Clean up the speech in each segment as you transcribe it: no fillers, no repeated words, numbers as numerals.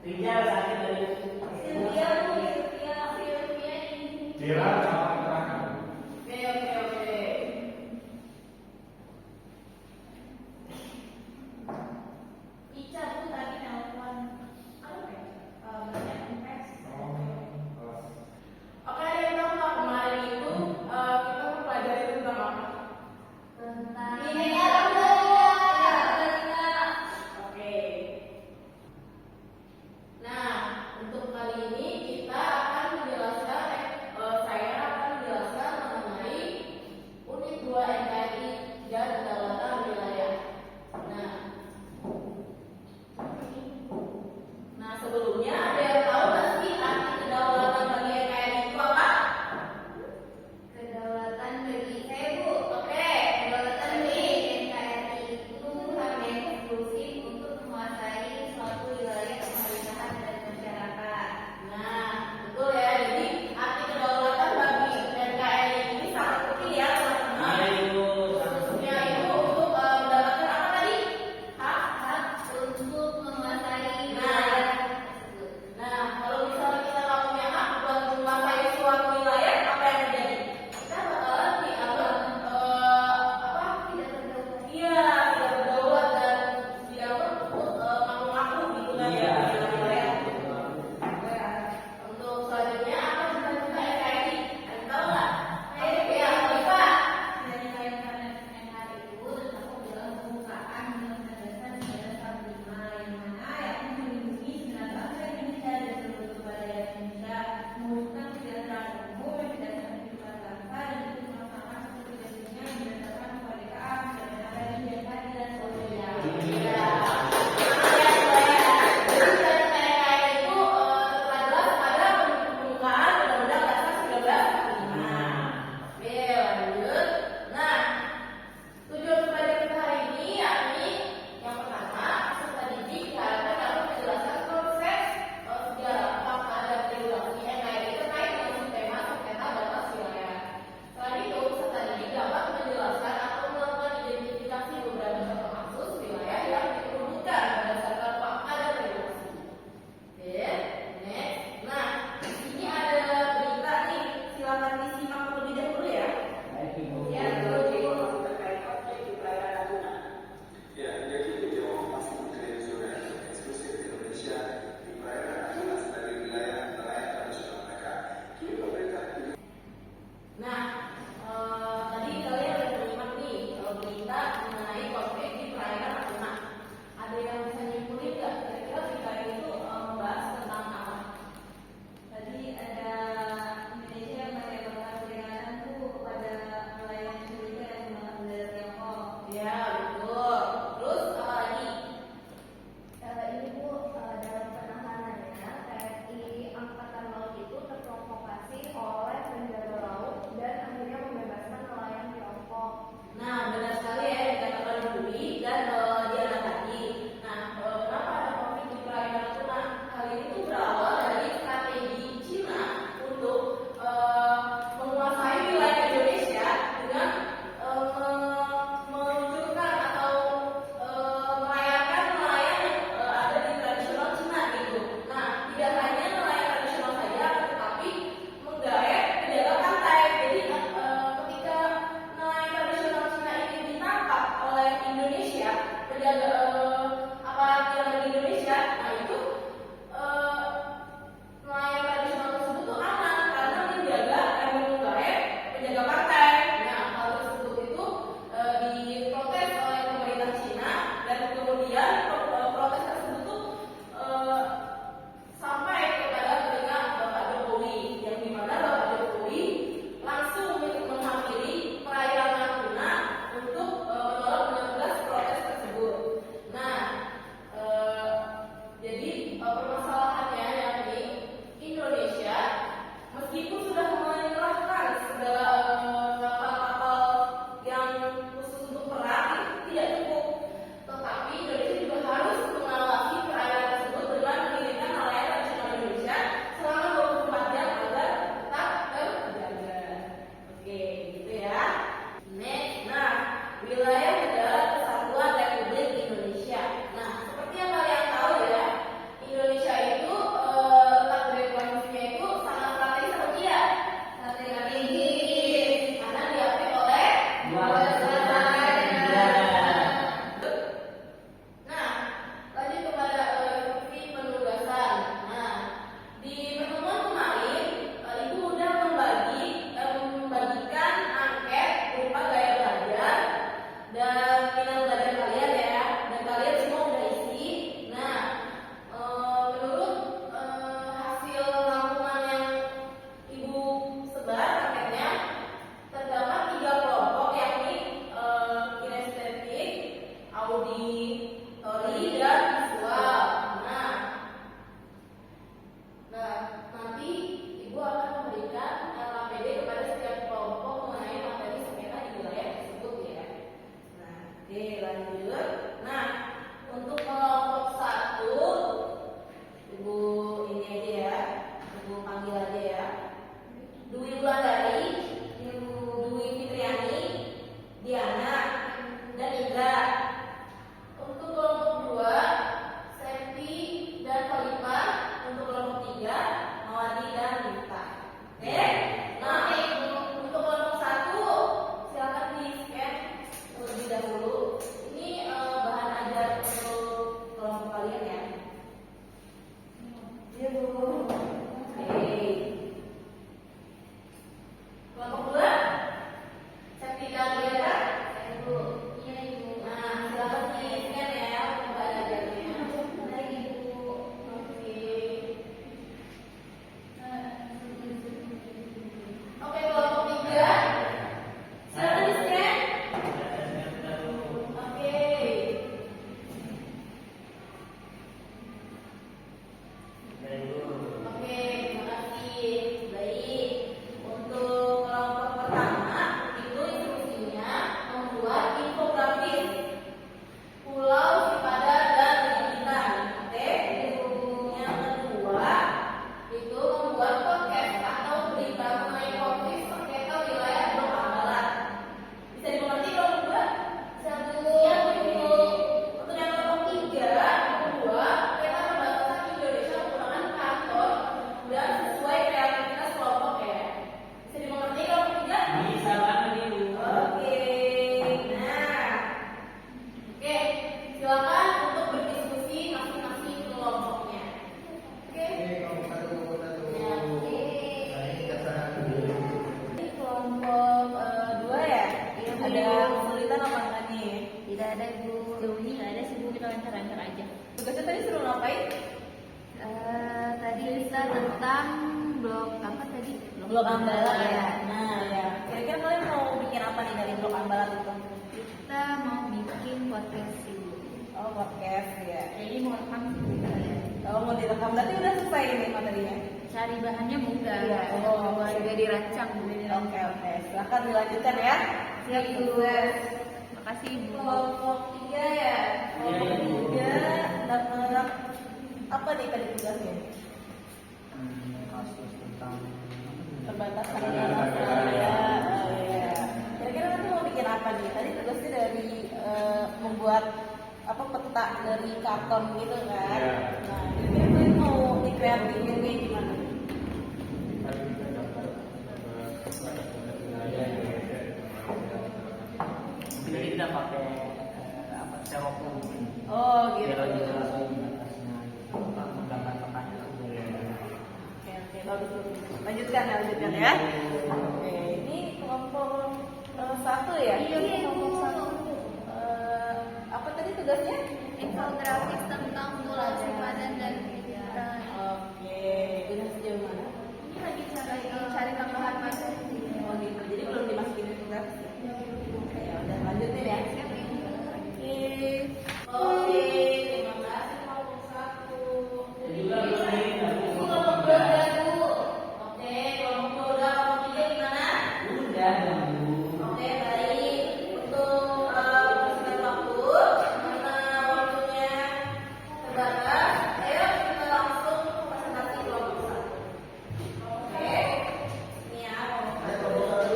Rijal sakit dari Sylvia ini. Dira calon terakhir. Oke. Ica tuh tadi nelpon apa ya? Invest. Oke, yang tahu nggak kemarin itu kita mempelajari tentang apa? Tentang Ini Oke. Nah, untuk kali ini kita akan menjelaskan saya tentang blok apa tadi? Blok ambalan ya. Ya. Nah ya. Kira-kira kalian mau bikin apa nih dari blok ambalan itu? Kita mau bikin podcast dulu. Oh podcast ya. Jadi mau rekam juga ya. Oh mau direkam berarti udah selesai ini materinya. Cari bahannya mudah. Iya. Oh, oke. Udah dirancang. Oke. Silakan dilanjutkan ya. Siap Bu. Makasih Bu. Kelompok 3 ya. Kelompok 3 dapat apa nih tadi tugasnya? Kasus tentang Perbatasan Perbatasan ya. ya. Oh, iya. Kira-kira nanti mau bikin apa nih? Tadi tugasnya dari membuat apa peta dari karton gitu kan? Iya. Nah, kira-kira kalian mau dikreatifin kayak gimana? tadi kita dapat ada wilayah Indonesia mungkin kita pakai apa serofoam Oh gitu. biar lebih jelas lagi batasnya gitu menggambar petanya. Oke, bagus. Lanjutkan ya. Oke, ini kelompok 1 ya? Iya, kelompok 1. Apa tadi tugasnya? Infografis tentang populasi padan dan kegiatan. Oke, udah sejauh mana? Ini lagi cari tambahan materi. Oh gitu, jadi belum dimasukin infografis ya? Oke, ya udah lanjutin ya. Oke, terima kasih kelompok 1. Kelompok 2 Bu. Oke, kelompok 2 kelompok 3 gimana? Udah Oke, baik. Untuk mempersingkat waktu, karena waktunya terbatas, ayo kita langsung presentasi kelompok 1. Oke, ini ya kelompok 1.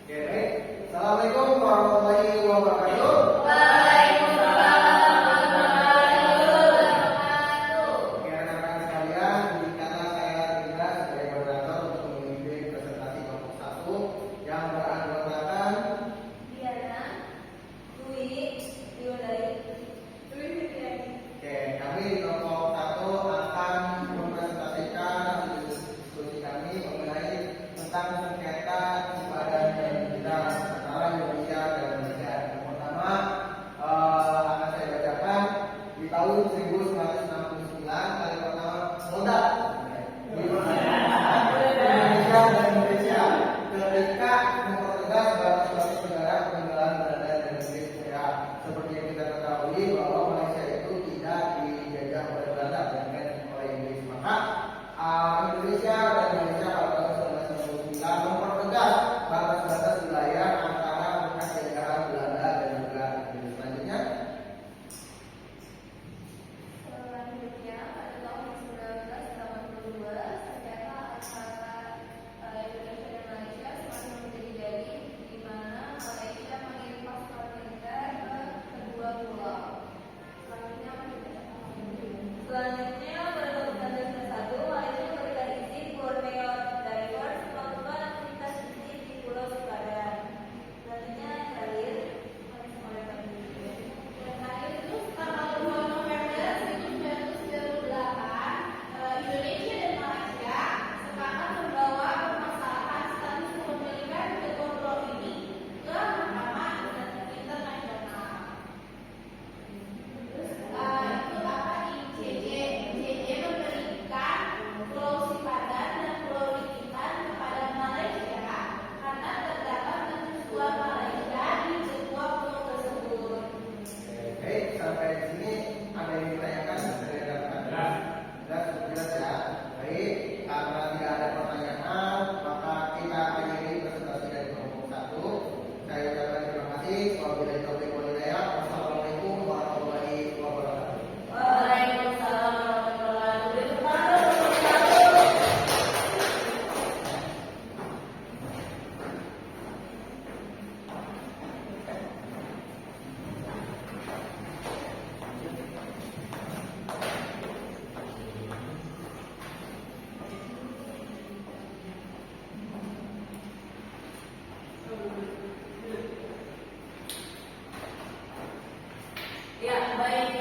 Oke, baik. Assalamualaikum warahmatullahi wabarakatuh. Oke, rekan-rekan sekalian, karena saya tugas sebagai moderator untuk memimpin presentasi kelompok 1 yang beranggotakan Diana, Dwi, Yudai, Dwi Fitriani. Oke, kami di kelompok 1 akan mempresentasikan hasil diskusi kami mengenai tentang sengketa di badan dan kita antara Indonesia dan Malaysia. Yang pertama akan saya bacakan di tahun 1969 kali pertama meledak di Indonesia dan Malaysia ketika mempertegas batas-batas negara peninggalan Belanda dan Inggris. Ya, seperti yang kita ketahui bahwa Malaysia itu tidak dijajah oleh Belanda melainkan oleh Inggris. Maka Indonesia dan Malaysia pada tahun 1969 mempertegas baik